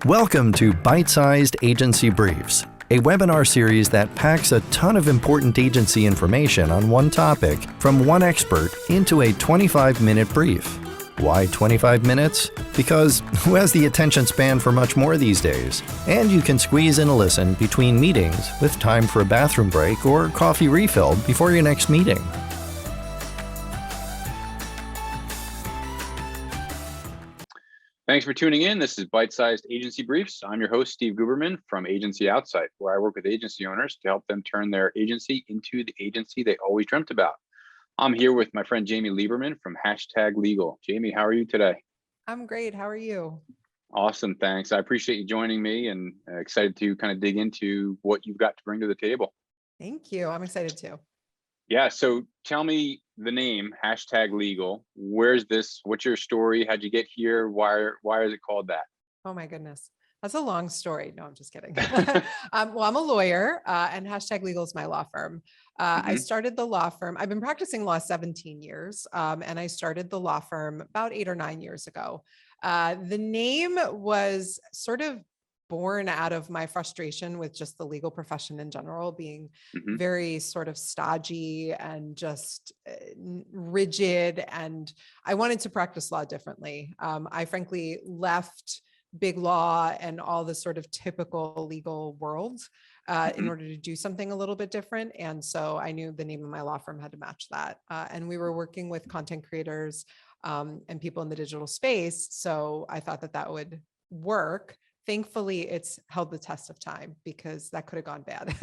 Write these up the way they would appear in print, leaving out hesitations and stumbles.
Welcome to Byte-Sized Agency Briefs, a webinar series that packs a ton of important agency information on one topic from one expert into a 25-minute brief. Why 25 minutes? Because who has the attention span for much more these days? And you can squeeze in a listen between meetings with time for a bathroom break or coffee refill before your next meeting. Thanks for tuning in. This is Byte-Sized Agency Briefs. I'm your host, Steve Lieberman from Agency Outside, where I work with agency owners to help them turn their agency into the agency they always dreamt about. I'm here with my friend Jamie Lieberman from #Legal. Jamie, how are you today? I'm great. How are you? Awesome, thanks. I appreciate you joining me and excited to kind of dig into what you've got to bring to the table. Thank you. I'm excited too. Yeah, so tell me the name, #Legal. Where's this? What's your story? How'd you get here? Why is it called that? Oh my goodness. That's a long story. No, I'm just kidding. Well, I'm a lawyer and #Legal is my law firm. I started the law firm. I've been practicing law 17 years and I started the law firm about 8 or 9 years ago. The name was sort of born out of my frustration with just the legal profession in general being very sort of stodgy and just rigid. And I wanted to practice law differently. I frankly left big law and all the sort of typical legal world in order to do something a little bit different. And so I knew the name of my law firm had to match that. And we were working with content creators and people in the digital space. So I thought that that would work. Thankfully, it's held the test of time because that could have gone bad.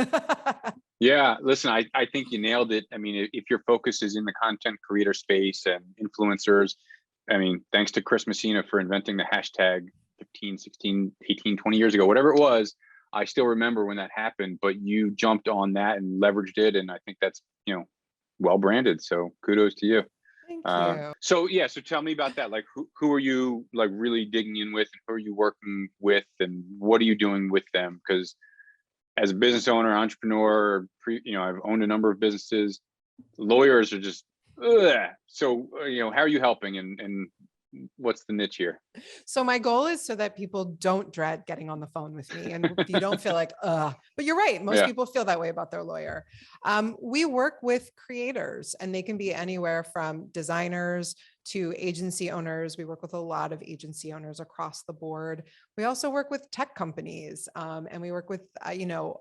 Yeah, listen, I think you nailed it. I mean, if your focus is in the content creator space and influencers, I mean, thanks to Chris Messina for inventing the hashtag 15, 16, 18, 20 years ago, whatever it was. I still remember when that happened, but you jumped on that and leveraged it. And I think that's, well branded. So kudos to you. Thank you. So tell me about that. Like, who are you like really digging in with, and who are you working with, and what are you doing with them? Because as a business owner, entrepreneur, I've owned a number of businesses. Lawyers are just, ugh. So how are you helping, and what's the niche here? So my goal is so that people don't dread getting on the phone with me and you don't feel like, but you're right. Most people feel that way about their lawyer. We work with creators and they can be anywhere from designers to agency owners. We work with a lot of agency owners across the board. We also work with tech companies and we work with,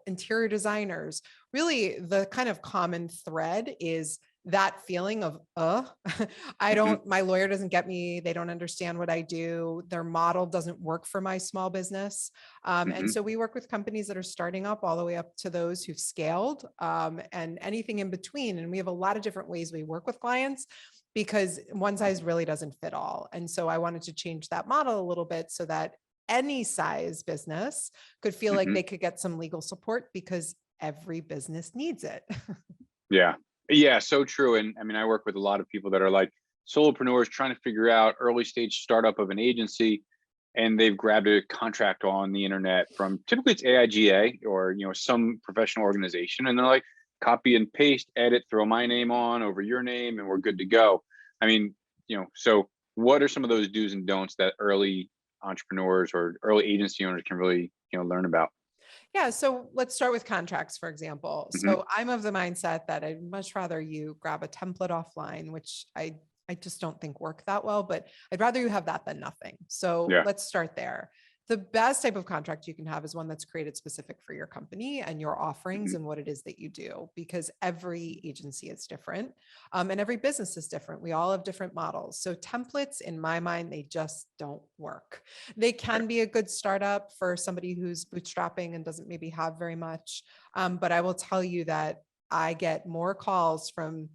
interior designers. Really the kind of common thread is that feeling of, my lawyer doesn't get me. They don't understand what I do. Their model doesn't work for my small business. And so we work with companies that are starting up all the way up to those who've scaled and anything in between. And we have a lot of different ways we work with clients because one size really doesn't fit all. And so I wanted to change that model a little bit so that any size business could feel like they could get some legal support because every business needs it. Yeah, so true. And I mean, I work with a lot of people that are like solopreneurs trying to figure out early stage startup of an agency, and they've grabbed a contract on the internet from typically it's AIGA or some professional organization, and they're like, copy and paste, edit, throw my name on over your name, and we're good to go. I mean, so what are some of those do's and don'ts that early entrepreneurs or early agency owners can really learn about? Yeah. So let's start with contracts, for example. So I'm of the mindset that I'd much rather you grab a template offline, which I just don't think work that well, but I'd rather you have that than nothing. So let's start there. The best type of contract you can have is one that's created specific for your company and your offerings and what it is that you do, because every agency is different and every business is different. We all have different models. So templates, in my mind, they just don't work. They can be a good startup for somebody who's bootstrapping and doesn't maybe have very much. But I will tell you that I get more calls from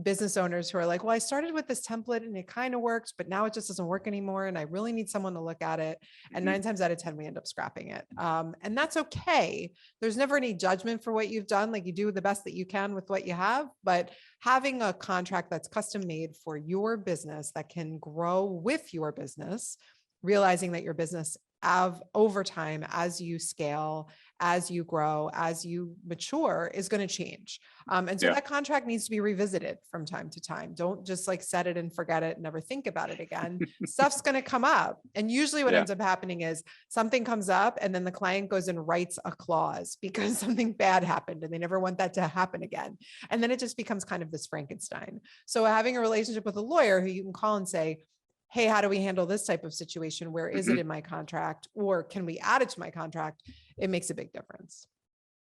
business owners who are like, well, I started with this template and it kind of works, but now it just doesn't work anymore. And I really need someone to look at it. And 9 times out of 10, we end up scrapping it. And that's okay. There's never any judgment for what you've done. Like you do the best that you can with what you have, but having a contract that's custom made for your business that can grow with your business realizing that your business over time, as you scale, as you grow, as you mature, is going to change. And so Yeah. that contract needs to be revisited from time to time. Don't just like set it and forget it and never think about it again. Stuff's going to come up. And usually what Yeah. ends up happening is something comes up and then the client goes and writes a clause because something bad happened and they never want that to happen again. And then it just becomes kind of this Frankenstein. So having a relationship with a lawyer who you can call and say, hey, how do we handle this type of situation? Where is it in my contract? Or can we add it to my contract? It makes a big difference.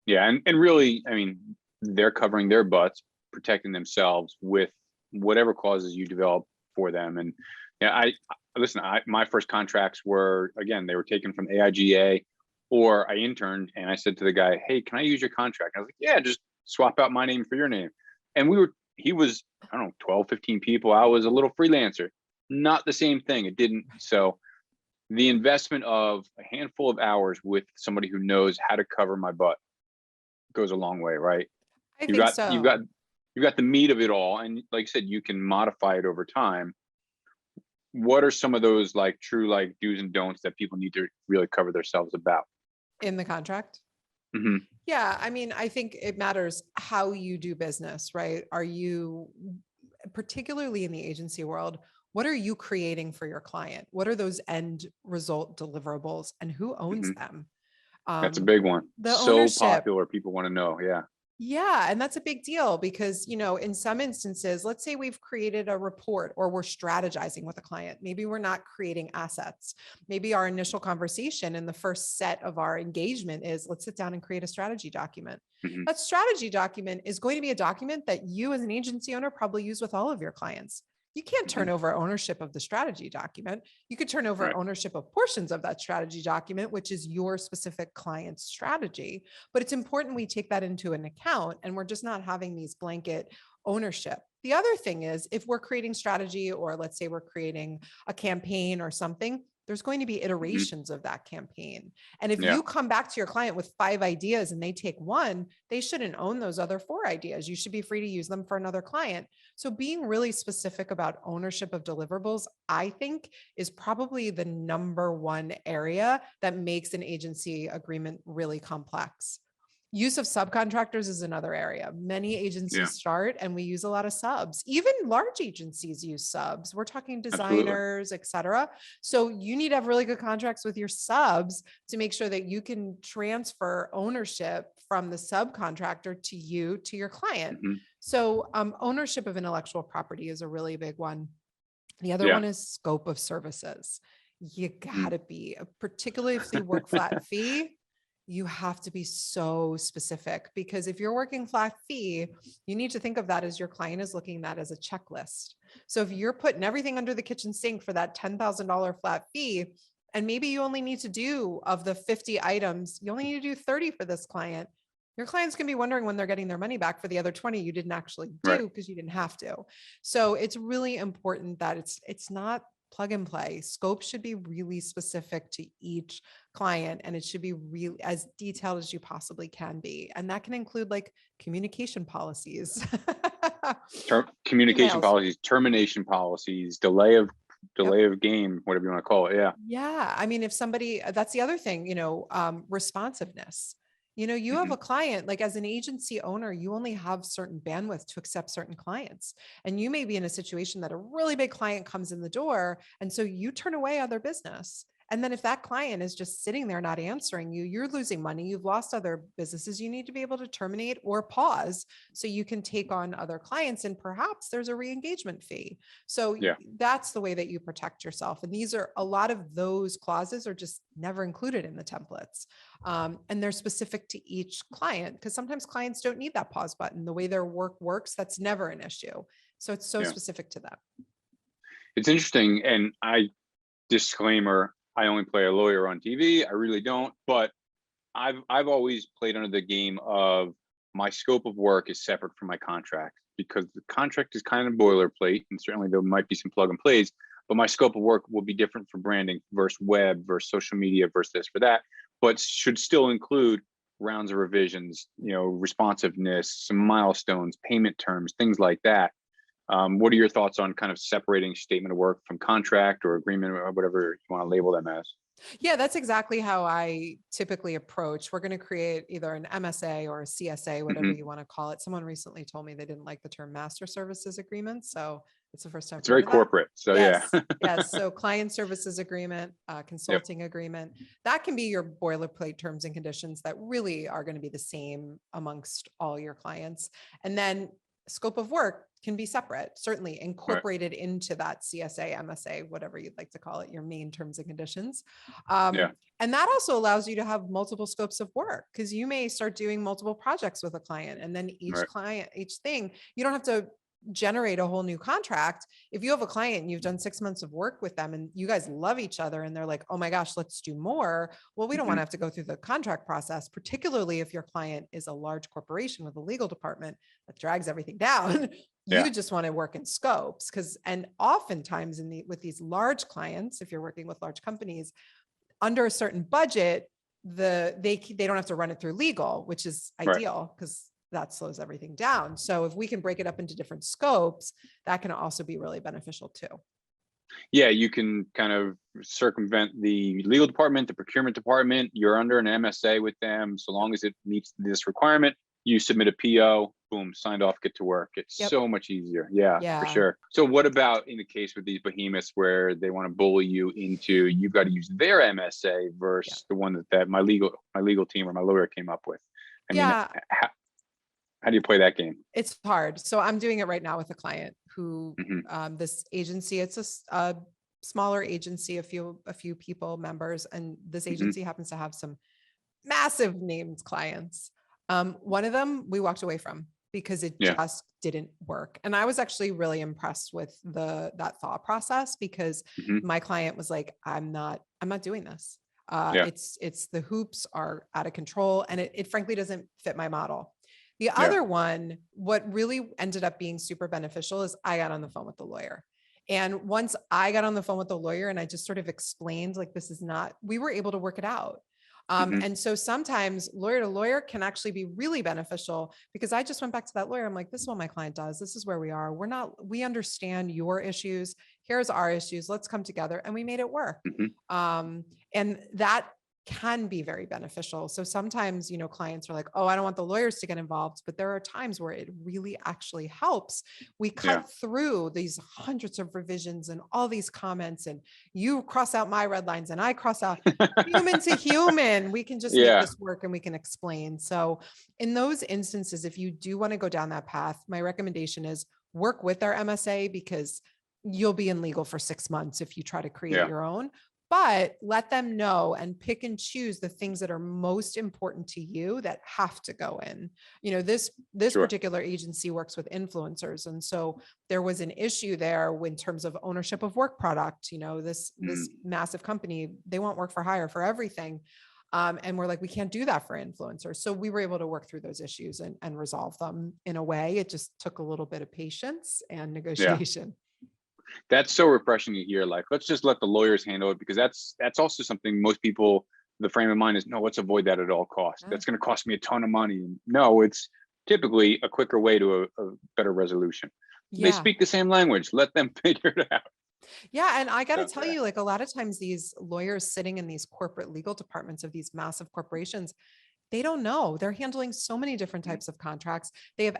Yeah. And really, I mean, they're covering their butts, protecting themselves with whatever clauses you develop for them. And yeah, my first contracts were, again, they were taken from AIGA, or I interned and I said to the guy, hey, can I use your contract? I was like, yeah, just swap out my name for your name. And he was, I don't know, 12, 15 people. I was a little freelancer. Not the same thing. It didn't. So the investment of a handful of hours with somebody who knows how to cover my butt goes a long way, right? I think so. You've got the meat of it all. And like I said, you can modify it over time. What are some of those like true like do's and don'ts that people need to really cover themselves about in the contract? Mm-hmm. Yeah. I mean, I think it matters how you do business, right? Are you, particularly in the agency world, what are you creating for your client? What are those end result deliverables and who owns them? That's a big one. The So ownership. popular. People want to know. Yeah. Yeah. And that's a big deal because, you know, in some instances, let's say we've created a report or we're strategizing with a client. Maybe we're not creating assets. Maybe our initial conversation in the first set of our engagement is let's sit down and create a strategy document. Mm-hmm. That strategy document is going to be a document that you as an agency owner probably use with all of your clients. You can't turn over ownership of the strategy document. You could turn over ownership of portions of that strategy document, which is your specific client's strategy. But it's important we take that into an account and we're just not having these blanket ownership. The other thing is if we're creating strategy, or let's say we're creating a campaign or something, there's going to be iterations of that campaign. And if you come back to your client with 5 ideas and they take one, they shouldn't own those other 4 ideas. You should be free to use them for another client. So being really specific about ownership of deliverables, I think, is probably the number one area that makes an agency agreement really complex. Use of subcontractors is another area. Many agencies start and we use a lot of subs. Even large agencies use subs. We're talking designers, et cetera. So you need to have really good contracts with your subs to make sure that you can transfer ownership from the subcontractor to you, to your client. So ownership of intellectual property is a really big one. The other one is scope of services. You gotta be, particularly if you work flat fee, you have to be so specific, because if you're working flat fee, you need to think of that as your client is looking at that as a checklist. So if you're putting everything under the kitchen sink for that $10,000 flat fee, and maybe you only need to do, of the 50 items, you only need to do 30 for this client, your client's going to be wondering when they're getting their money back for the other 20 you didn't actually do because you didn't have to. So it's really important that it's not plug and play. Scope should be really specific to each client, and it should be really as detailed as you possibly can be. And that can include like communication policies, communication emails. policies, termination policies, delay of game, whatever you want to call it. Yeah. I mean, if somebody, that's the other thing, responsiveness. You have a client, like as an agency owner, you only have certain bandwidth to accept certain clients. And you may be in a situation that a really big client comes in the door. And so you turn away other business. And then if that client is just sitting there not answering you, you're losing money. You've lost other businesses. You need to be able to terminate or pause so you can take on other clients, and perhaps there's a re-engagement fee. So that's the way that you protect yourself. And these are, a lot of those clauses are just never included in the templates. And they're specific to each client, because sometimes clients don't need that pause button. The way their work works, that's never an issue. So it's so specific to them. It's interesting. And disclaimer, I only play a lawyer on TV. I really don't, but I've always played under the game of my scope of work is separate from my contract, because the contract is kind of boilerplate, and certainly there might be some plug and plays, but my scope of work will be different for branding versus web versus social media versus this for that, but should still include rounds of revisions, responsiveness, some milestones, payment terms, things like that. What are your thoughts on kind of separating statement of work from contract or agreement or whatever you want to label them as? Yeah, that's exactly how I typically approach. We're going to create either an MSA or a CSA, whatever Hmm. you want to call it. Someone recently told me they didn't like the term master services agreement. So it's the first time It's I've very heard of that. corporate. So yeah. Yes, yes. So client services agreement, Yep. consulting agreement, that can be your boilerplate terms and conditions that really are going to be the same amongst all your clients. And then scope of work can be separate, certainly Right. incorporated into that CSA, MSA, whatever you'd like to call it, your main terms and conditions. Yeah. And that also allows you to have multiple scopes of work because you may start doing multiple projects with a client, and then each Right. client, each thing, you don't have to generate a whole new contract. If you have a client and you've done 6 months of work with them and you guys love each other and they're like, oh my gosh, let's do more. Well, we don't want Hmm. to have to go through the contract process, particularly if your client is a large corporation with a legal department that drags everything down. Yeah. You just want to work in scopes and oftentimes with these large clients, if you're working with large companies under a certain budget, they don't have to run it through legal, which is Right. ideal because that slows everything down. So if we can break it up into different scopes, that can also be really beneficial too. Yeah, you can kind of circumvent the legal department, the procurement department. You're under an MSA with them. So long as it meets this requirement, you submit a PO, boom, signed off, get to work. It's Yep. so much easier. Yeah, for Yeah. sure. So what about in the case with these behemoths where they want to bully you into you got to use their MSA versus the one that my legal team or my lawyer came up with? I mean, Yeah. how do you play that game? It's hard. So I'm doing it right now with a client who, Hmm. this agency, it's a smaller agency, a few people, members, and this Hmm. agency happens to have some massive named clients. One of them we walked away from because it Yeah. just didn't work. And I was actually really impressed with that thought process because Hmm. my client was like, I'm not doing this. Yeah. It's the hoops are out of control and it frankly doesn't fit my model. The Yeah. other one, what really ended up being super beneficial is I got on the phone with the lawyer. And once I got on the phone with the lawyer and I just sort of explained, like, this is not, we were able to work it out. Hmm. And so sometimes lawyer to lawyer can actually be really beneficial because I just went back to that lawyer. I'm like, this is what my client does. This is where we are. We understand your issues. Here's our issues. Let's come together. And we made it work. Hmm. And that can be very beneficial. So sometimes, clients are like, oh, I don't want the lawyers to get involved, but there are times where it really actually helps. We cut Yeah. through these hundreds of revisions and all these comments, and you cross out my red lines and I cross out human to human. We can just make Yeah. this work and we can explain. So in those instances, if you do want to go down that path, my recommendation is work with our MSA because you'll be in legal for 6 months if you try to create Yeah. your own. But let them know and pick and choose the things that are most important to you that have to go in. This Sure. particular agency works with influencers. And so there was an issue there in terms of ownership of work product. This massive company, they want work for hire for everything. And we're like, we can't do that for influencers. So we were able to work through those issues and resolve them in a way. It just took a little bit of patience and negotiation. That's so refreshing to hear. Like, let's just let the lawyers handle it because that's also something most people, the frame of mind is, no, let's avoid that at all costs. That's going to cost me a ton of money. And no, it's typically a quicker way to a better resolution. They Yeah. speak the same language. Let them figure it out. Yeah. And I got to So, tell you, like a lot of times these lawyers sitting in these corporate legal departments of these massive corporations, they don't know. They're handling so many different types of contracts. They have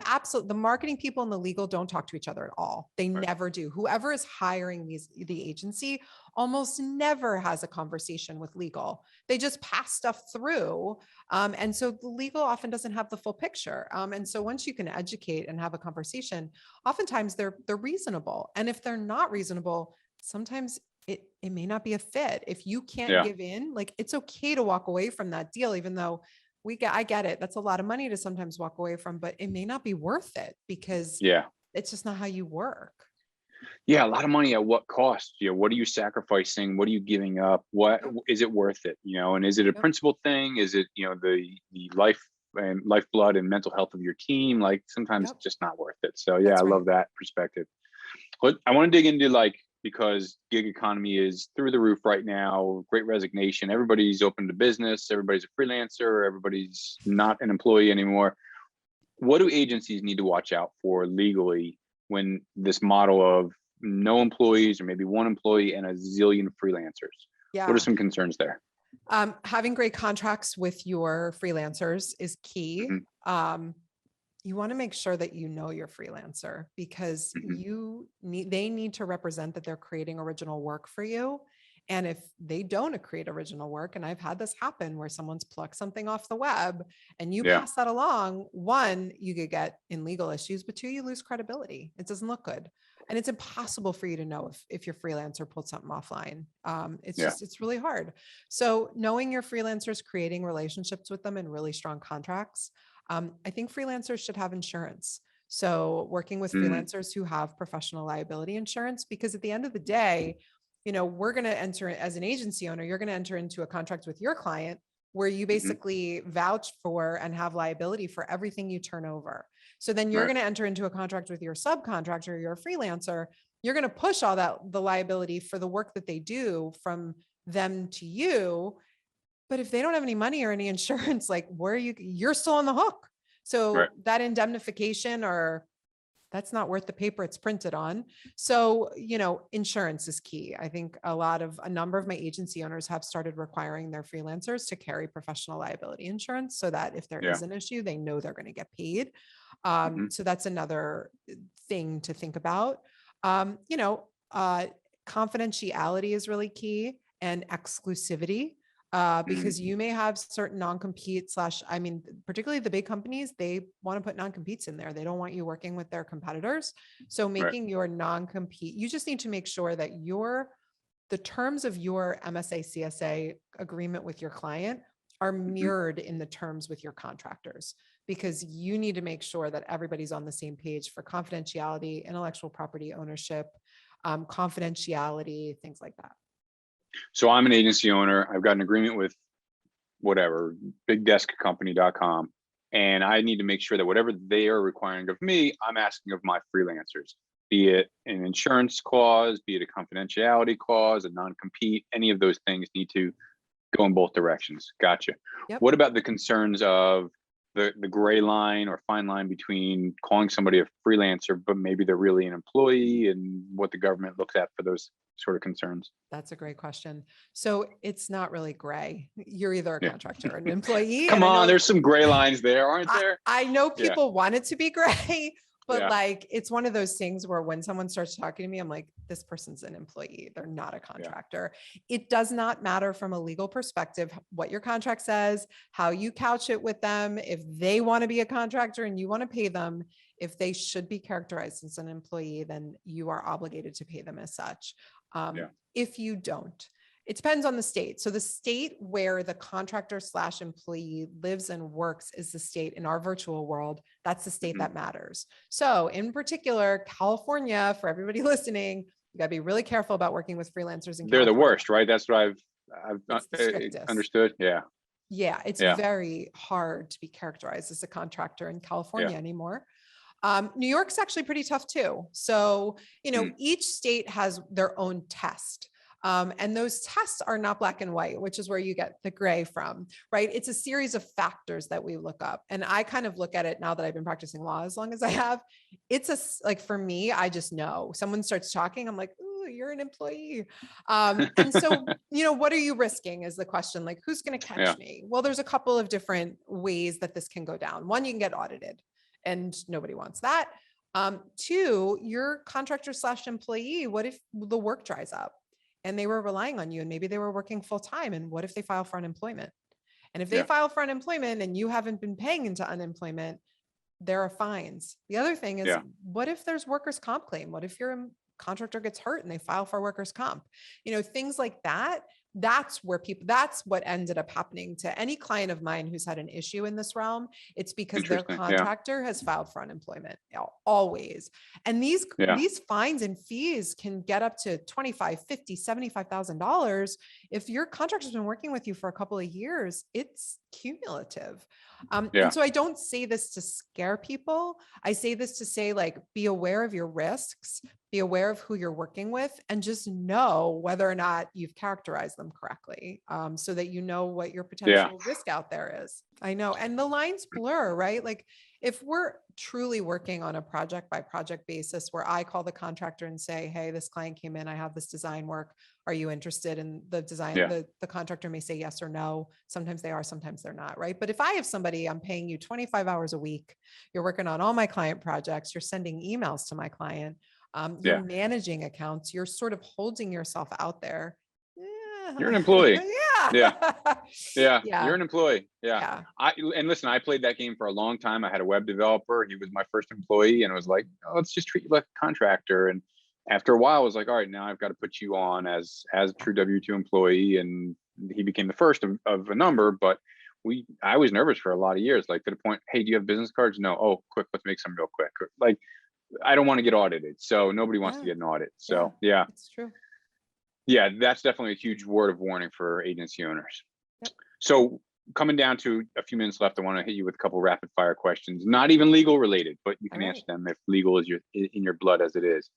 the marketing people and the legal don't talk to each other at all. They Right. never do. Whoever is hiring the agency almost never has a conversation with legal. They just pass stuff through. And so the legal often doesn't have the full picture. And so once you can educate and have a conversation, oftentimes they're reasonable. And if they're not reasonable, sometimes it may not be a fit. If you can't Yeah. give in, like it's okay to walk away from that deal, even though I get it. That's a lot of money to sometimes walk away from, but it may not be worth it because Yeah. it's just not how you work. Yeah. A lot of money at what cost? What are you sacrificing? What are you giving up? What Yep. is it worth it? And is it a Yep. principal thing? Is it, the life and lifeblood and mental health of your team? Like sometimes Yep. it's just not worth it. So yeah, That's I right. love that perspective. But I want to dig into because gig economy is through the roof right now, great resignation. Everybody's open to business. Everybody's a freelancer. Everybody's not an employee anymore. What do agencies need to watch out for legally when this model of no employees or maybe one employee and a zillion freelancers? Yeah. What are some concerns there? Having great contracts with your freelancers is key. You want to make sure that you know your freelancer, because they need to represent that they're creating original work for you. And if they don't create original work, and I've had this happen where someone's plucked something off the web and you pass that along, one, you could get in legal issues, but two, you lose credibility. It doesn't look good. And it's impossible for you to know if your freelancer pulled something offline. It's really hard. So knowing your freelancers, creating relationships with them and really strong contracts. I think freelancers should have insurance. So working with freelancers who have professional liability insurance, because at the end of the day, we're going to enter, as an agency owner, you're going to enter into a contract with your client where you basically vouch for and have liability for everything you turn over. So then you're going to enter into a contract with your subcontractor, your freelancer. You're going to push all the liability for the work that they do from them to you. But if they don't have any money or any insurance, like you're still on the hook. So that indemnification, or that's not worth the paper it's printed on. So, insurance is key. I think a number of my agency owners have started requiring their freelancers to carry professional liability insurance so that if there is an issue, they know they're going to get paid. So that's another thing to think about. Confidentiality is really key, and exclusivity. Because you may have certain non-compete particularly the big companies, they want to put non-competes in there. They don't want you working with their competitors. So making your non-compete, you just need to make sure that the terms of your MSA CSA agreement with your client are mirrored in the terms with your contractors, because you need to make sure that everybody's on the same page for confidentiality, intellectual property ownership, confidentiality, things like that. So I'm an agency owner. I've got an agreement with whatever, bigdeskcompany.com. And I need to make sure that whatever they are requiring of me, I'm asking of my freelancers, be it an insurance clause, be it a confidentiality clause, a non-compete, any of those things need to go in both directions. Gotcha. Yep. What about the concerns of the gray line or fine line between calling somebody a freelancer, but maybe they're really an employee, and what the government looks at for those sort of concerns? That's a great question. So it's not really gray. You're either a contractor or an employee. Come on, there's some gray lines there, aren't there? I know people want it to be gray, but it's one of those things where when someone starts talking to me, I'm like, this person's an employee. They're not a contractor. It does not matter from a legal perspective what your contract says, how you couch it with them. If they want to be a contractor and you want to pay them, if they should be characterized as an employee, then you are obligated to pay them as such. If you don't, it depends on the state. So the state where the contractor / employee lives and works is the state in our virtual world. That's the state that matters. So in particular, California, for everybody listening, you got to be really careful about working with freelancers in California. They're the worst, right? That's what I've understood. Yeah, it's very hard to be characterized as a contractor in California anymore. New York's actually pretty tough too. So, each state has their own test. And those tests are not black and white, which is where you get the gray from, right? It's a series of factors that we look up. And I kind of look at it now that I've been practicing law as long as I have. For me, I just know someone starts talking, I'm like, ooh, you're an employee. And so, what are you risking is the question, like, who's going to catch me? Well, there's a couple of different ways that this can go down. One, you can get audited, and nobody wants that. Two, your contractor / employee, what if the work dries up and they were relying on you and maybe they were working full time? And what if they file for unemployment? And if they file for unemployment and you haven't been paying into unemployment, there are fines. The other thing is, what if there's workers' comp claim? What if your contractor gets hurt and they file for workers' comp? Things like that. That's what ended up happening to any client of mine who's had an issue in this realm. It's because their contractor has filed for unemployment, always. And these fines and fees can get up to $25,000, $50,000, $75,000. If your contractor's been working with you for a couple of years, it's cumulative. And so I don't say this to scare people. I say this to say, like, be aware of your risks, be aware of who you're working with, and just know whether or not you've characterized them correctly, so that you know what your Yeah. potential risk out there is. I know. And the lines blur, right? Like if we're truly working on a project by project basis where I call the contractor and say, hey, this client came in, I have this design work. Are you interested in the design? Yeah. The contractor may say yes or no. Sometimes they are, sometimes they're not, right? But if I have somebody, I'm paying you 25 hours a week, you're working on all my client projects, you're sending emails to my client, you're Yeah. managing accounts, you're sort of holding yourself out there. You're an employee. Yeah. Yeah. Yeah. You're an employee. Yeah. Yeah. And listen, I played that game for a long time. I had a web developer. He was my first employee, and it was like, oh, let's just treat you like a contractor. And after a while, I was like, all right, now I've got to put you on as a true W-2 employee. And he became the first of a number, but I was nervous for a lot of years, like to the point, hey, do you have business cards? No. Oh, quick, let's make some real quick. Like, I don't want to get audited. So nobody wants to Yeah. get an audit. So yeah. It's true. Yeah, that's definitely a huge word of warning for agency owners. Yep. So coming down to a few minutes left, I want to hit you with a couple rapid fire questions, not even legal related, but you can All answer right. them if legal is in your blood as it is.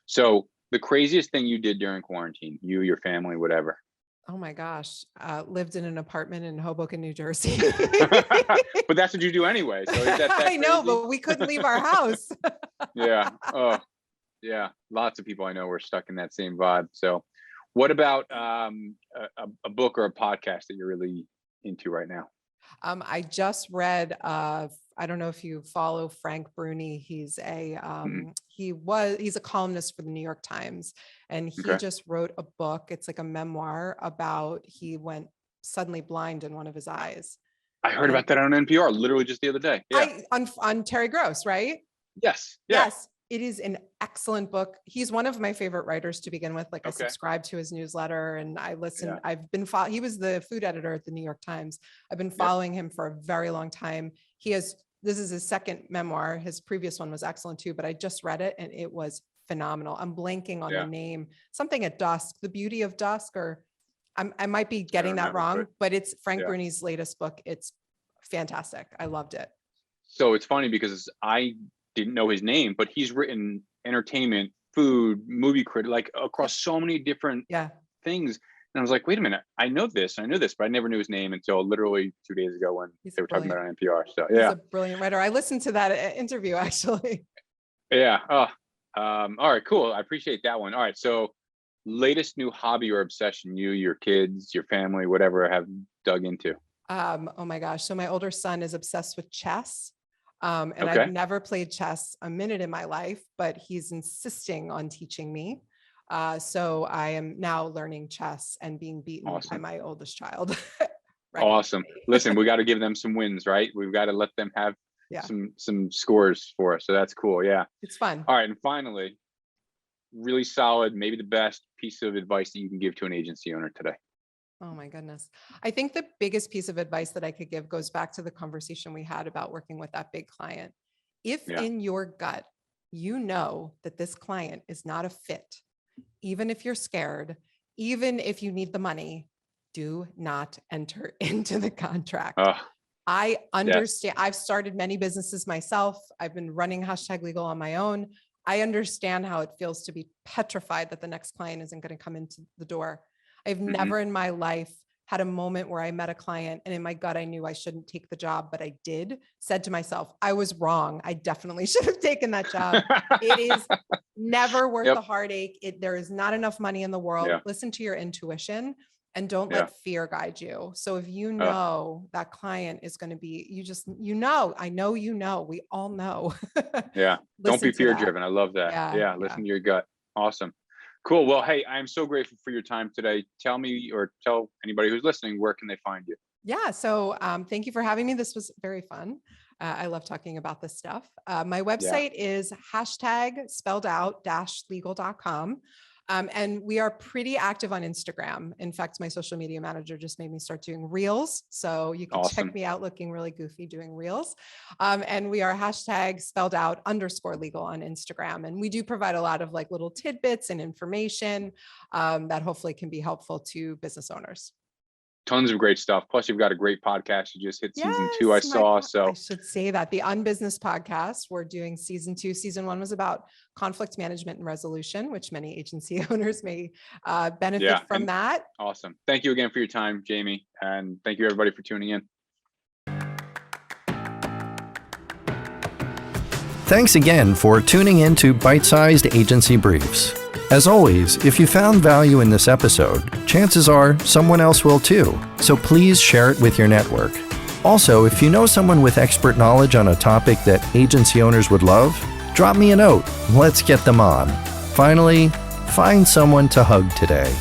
So the craziest thing you did during quarantine, you, your family, whatever. Oh my gosh. Lived in an apartment in Hoboken, New Jersey. But that's what you do anyway. So is that I know, crazy? but we couldn't leave our house. Yeah. Oh, yeah. Lots of people I know were stuck in that same vibe. So what about a book or a podcast that you're really into right now? I just read, I don't know if you follow Frank Bruni. He's he's a columnist for the New York Times, and he Okay. just wrote a book. It's like a memoir about, he went suddenly blind in one of his eyes. I heard about that on NPR literally just the other day. Yeah. On Terry Gross, right? Yes. Yeah. Yes. It is an excellent book. He's one of my favorite writers to begin with. Like I Okay. subscribe to his newsletter and I listen. Yeah. I've been he was the food editor at the New York Times. I've been following him for a very long time. This is his second memoir. His previous one was excellent too, but I just read it and it was phenomenal. I'm blanking on the name, something at dusk, The Beauty of Dusk, or I might be getting that wrong, but it's Frank Bruni's latest book. It's fantastic. I loved it. So it's funny because I didn't know his name, but he's written entertainment, food, movie critic, like across so many different things. And I was like, wait a minute, I know this, but I never knew his name until literally 2 days ago when they were talking about it on NPR. So he's a brilliant writer. I listened to that interview actually. Yeah. Oh, all right, cool. I appreciate that one. All right. So latest new hobby or obsession you, your kids, your family, whatever have dug into? Oh my gosh. So my older son is obsessed with chess. And Okay. I've never played chess a minute in my life, but he's insisting on teaching me. So I am now learning chess and being beaten by my oldest child. Awesome. Listen, we got to give them some wins, right? We've got to let them have some scores for us. So that's cool. Yeah. It's fun. All right. And finally, really solid, maybe the best piece of advice that you can give to an agency owner today. Oh my goodness. I think the biggest piece of advice that I could give goes back to the conversation we had about working with that big client. If in your gut, you know that this client is not a fit, even if you're scared, even if you need the money, do not enter into the contract. I understand. I've started many businesses myself. I've been running #legal on my own. I understand how it feels to be petrified that the next client isn't going to come into the door. I've never in my life had a moment where I met a client and in my gut, I knew I shouldn't take the job, but I said to myself, I was wrong. I definitely should have taken that job. It is never worth the heartache. there is not enough money in the world. Listen to your intuition and don't let fear guide you. So if you know that client is going to be, I know, we all know. Don't be fear driven. I love that. Listen to your gut. Awesome. Cool. Well, hey, I'm so grateful for your time today. Tell me, or tell anybody who's listening, where can they find you? Yeah. So thank you for having me. This was very fun. I love talking about this stuff. My website is #legal.com. And we are pretty active on Instagram. In fact, my social media manager just made me start doing reels. So you can check me out looking really goofy doing reels. And we are #legal on Instagram. And we do provide a lot of like little tidbits and information that hopefully can be helpful to business owners. Tons of great stuff. Plus, you've got a great podcast. You just hit season 2, I Yes, saw. I So should say that the Unbusiness podcast, we're doing season 2. Season 1 was about conflict management and resolution, which many agency owners may benefit Yeah, from and- that. awesome. Thank you again for your time, Jamie. And thank you everybody for tuning in. Thanks again for tuning in to Byte-Sized Agency Briefs. As always, if you found value in this episode, chances are someone else will too, so please share it with your network. Also, if you know someone with expert knowledge on a topic that agency owners would love, drop me a note. Let's get them on. Finally, find someone to hug today.